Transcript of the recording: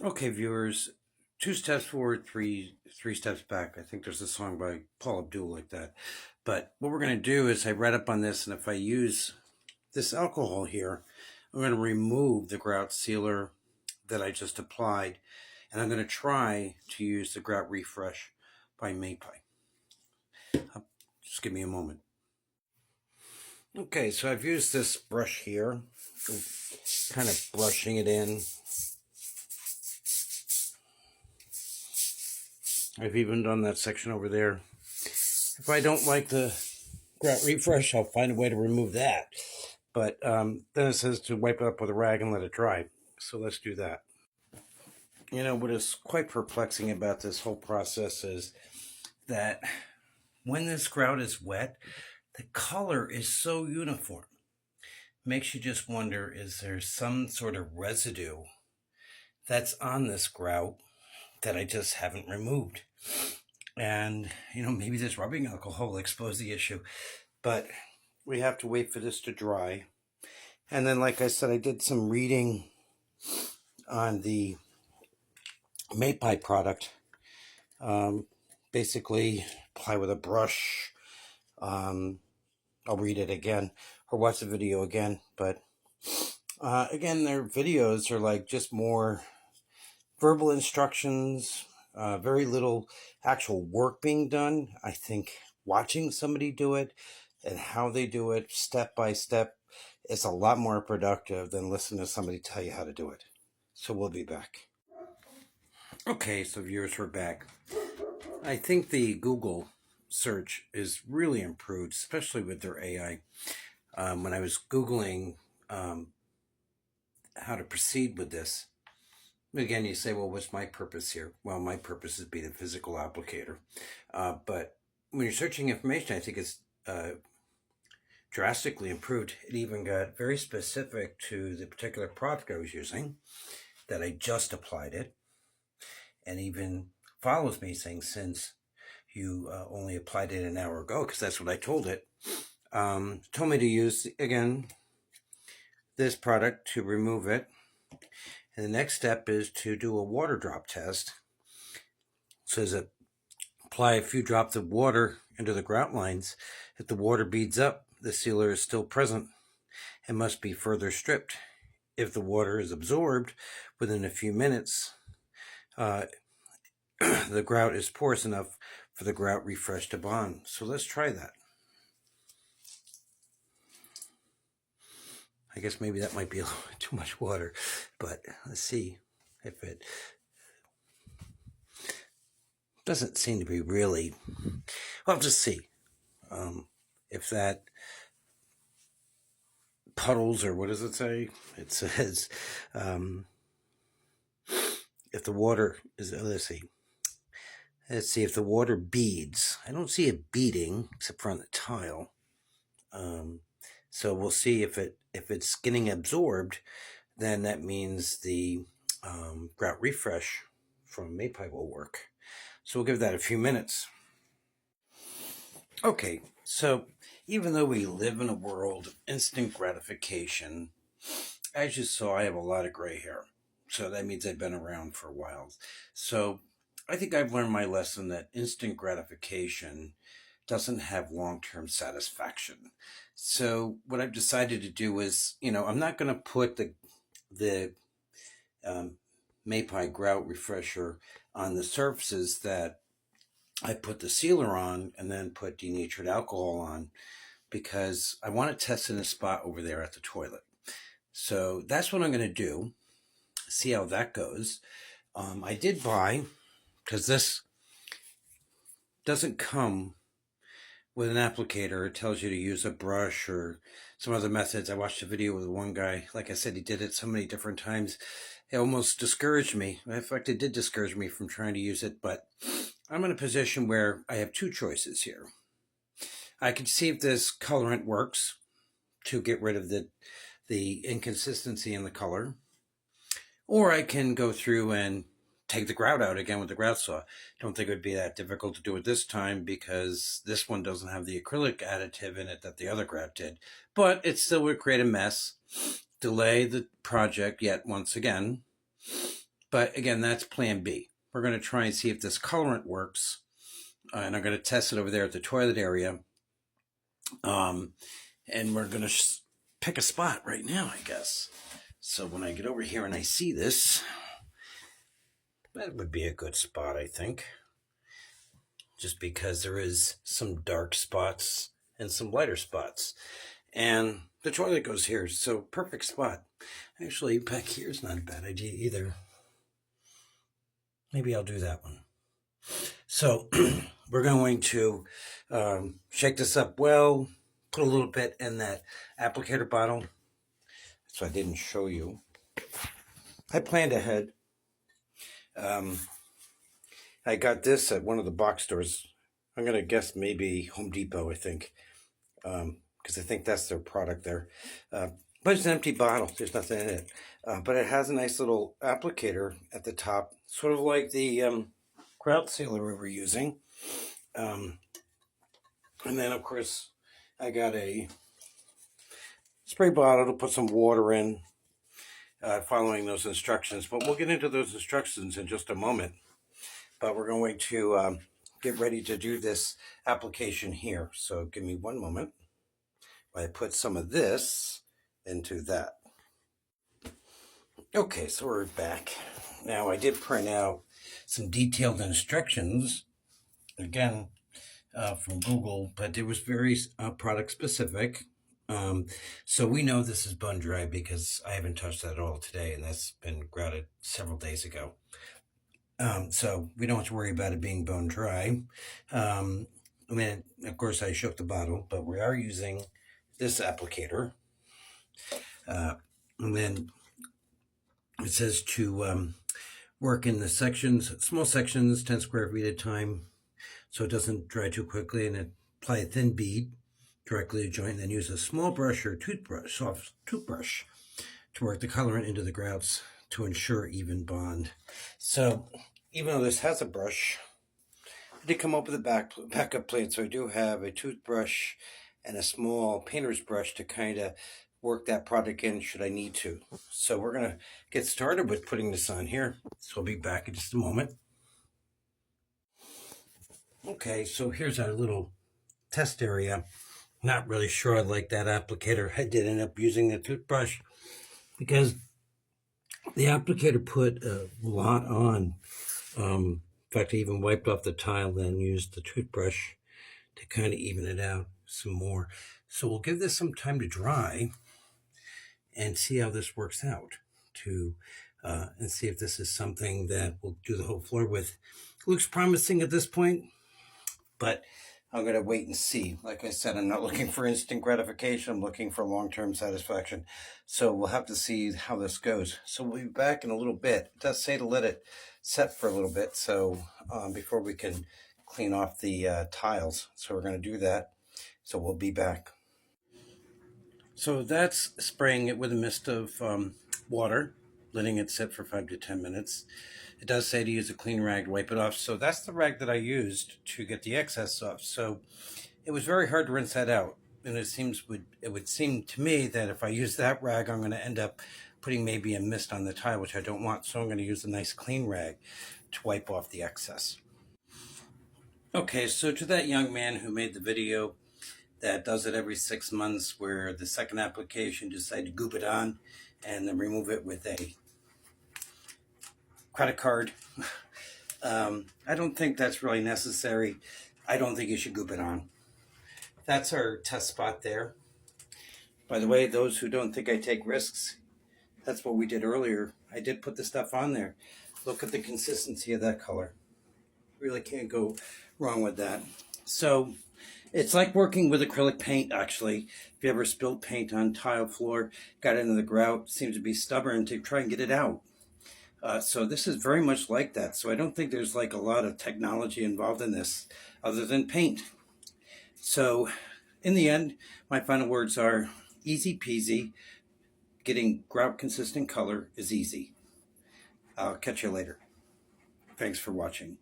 Okay, viewers, two steps forward, three steps back. I think there's a song by Paul Abdul like that. But what we're going to do is I read up on this, and if I use this alcohol here, I'm going to remove the grout sealer that I just applied, and I'm going to try to use the Grout Refresh by Mapei. Just give me a moment. Okay, so I've used this brush here, kind of brushing it in. I've even done that section over there. If I don't like the Grout Refresh, I'll find a way to remove that. But then it says to wipe it up with a rag and let it dry. So let's do that. You know, what is quite perplexing about this whole process is that when this grout is wet, the color is so uniform. Makes you just wonder, is there some sort of residue that's on this grout that I just haven't removed? And, maybe this rubbing alcohol will expose the issue. But we have to wait for this to dry. And then, like I said, I did some reading on the Mapei product. Basically, apply with a brush. I'll read it again or watch the video again. But again, their videos are like just more verbal instructions, very little actual work being done. I think watching somebody do it and how they do it step by step is a lot more productive than listening to somebody tell you how to do it. So we'll be back. Okay, so viewers, we're back. I think the Google search is really improved, especially with their AI. When I was Googling how to proceed with this, again, you say, well, what's my purpose here? Well, my purpose is to be the physical applicator. But when you're searching information, I think it's drastically improved. It even got very specific to the particular product I was using, that I just applied it, and even follows me saying, since you only applied it an hour ago, because that's what I told it, told me to use, again, this product to remove it. And the next step is to do a water drop test. It says that apply a few drops of water into the grout lines. If the water beads up, the sealer is still present and must be further stripped. If the water is absorbed within a few minutes, the grout is porous enough for the Grout Refresh to bond. So let's try that. I guess maybe that might be a little too much water, but let's see if it doesn't seem to be really. Well, just see if that puddles, or what does it say? It says if the water is, let's see if the water beads. I don't see it beading except for on the tile. So we'll see if it's getting absorbed. Then that means the Grout Refresh from Mapei will work. So we'll give that a few minutes. Okay, so even though we live in a world of instant gratification, as you saw, I have a lot of gray hair. So that means I've been around for a while. So I think I've learned my lesson that instant gratification doesn't have long-term satisfaction. So what I've decided to do is, I'm not going to put the Mapei Grout Refresher on the surfaces that I put the sealer on and then put denatured alcohol on, because I want to test in a spot over there at the toilet. So that's what I'm going to do. See how that goes. I did buy, because this doesn't come with an applicator. It tells you to use a brush or some other methods. I watched a video with one guy. Like I said, he did it so many different times. It almost discouraged me. In fact, it did discourage me from trying to use it. But I'm in a position where I have two choices here. I can see if this colorant works to get rid of the inconsistency in the color. Or I can go through and take the grout out again with the grout saw. Don't think it would be that difficult to do it this time, because this one doesn't have the acrylic additive in it that the other grout did. But it still would create a mess, delay the project yet once again. But again, that's plan B. We're going to try and see if this colorant works. And I'm going to test it over there at the toilet area. And we're going to pick a spot right now, I guess. So when I get over here and I see this, that would be a good spot, I think. Just because there is some dark spots and some lighter spots. And the toilet goes here, so perfect spot. Actually, back here is not a bad idea either. Maybe I'll do that one. So we're going to shake this up well, put a little bit in that applicator bottle. So I didn't show you. I planned ahead. I got this at one of the box stores. I'm going to guess maybe Home Depot, I think. Because I think that's their product there. But it's an empty bottle. There's nothing in it. But it has a nice little applicator at the top, sort of like the grout sealer we were using. And then, of course, I got a spray bottle to put some water in, following those instructions. But we'll get into those instructions in just a moment. But we're going to get ready to do this application here. So give me one moment. I put some of this into that. Okay, so we're back. Now I did print out some detailed instructions, again, from Google, but it was very product specific. So we know this is bone dry because I haven't touched that at all today, and that's been grouted several days ago. So we don't have to worry about it being bone dry. I mean, of course I shook the bottle, but we are using this applicator. And then it says to work in the sections, small sections, 10 square feet at a time, so it doesn't dry too quickly, and apply a thin bead directly to joint, and then use a small brush or toothbrush, soft toothbrush, to work the colorant into the grouts to ensure even bond. So even though this has a brush, I did come up with a backup plate, so I do have a toothbrush and a small painter's brush to kind of work that product in should I need to. So we're going to get started with putting this on here. So I'll be back in just a moment. Okay, so here's our little test area. Not really sure I like that applicator. I did end up using the toothbrush because the applicator put a lot on. In fact, I even wiped off the tile, then used the toothbrush to kind of even it out some more. So we'll give this some time to dry and see how this works out, and see if this is something that we'll do the whole floor with. It looks promising at this point, but I'm going to wait and see. Like I said, I'm not looking for instant gratification. I'm looking for long-term satisfaction. So we'll have to see how this goes. So we'll be back in a little bit. It does say to let it set for a little bit, so before we can clean off the tiles. So we're going to do that. So we'll be back. So that's spraying it with a mist of water, letting it sit for 5 to 10 minutes. It does say to use a clean rag to wipe it off. So that's the rag that I used to get the excess off. So it was very hard to rinse that out. And it would seem to me that if I use that rag, I'm going to end up putting maybe a mist on the tile, which I don't want. So I'm going to use a nice clean rag to wipe off the excess. Okay, so to that young man who made the video that does it every 6 months, where the second application decide to goop it on and then remove it with a credit card. I don't think that's really necessary. I don't think you should goop it on. That's our test spot there. By the way, those who don't think I take risks, that's what we did earlier. I did put the stuff on there. Look at the consistency of that color. Really can't go wrong with that. So it's like working with acrylic paint, actually. If you ever spilled paint on tile floor, got into the grout, seems to be stubborn to try and get it out. So this is very much like that. So I don't think there's like a lot of technology involved in this other than paint. So in the end, my final words are easy peasy. Getting grout consistent color is easy. I'll catch you later. Thanks for watching.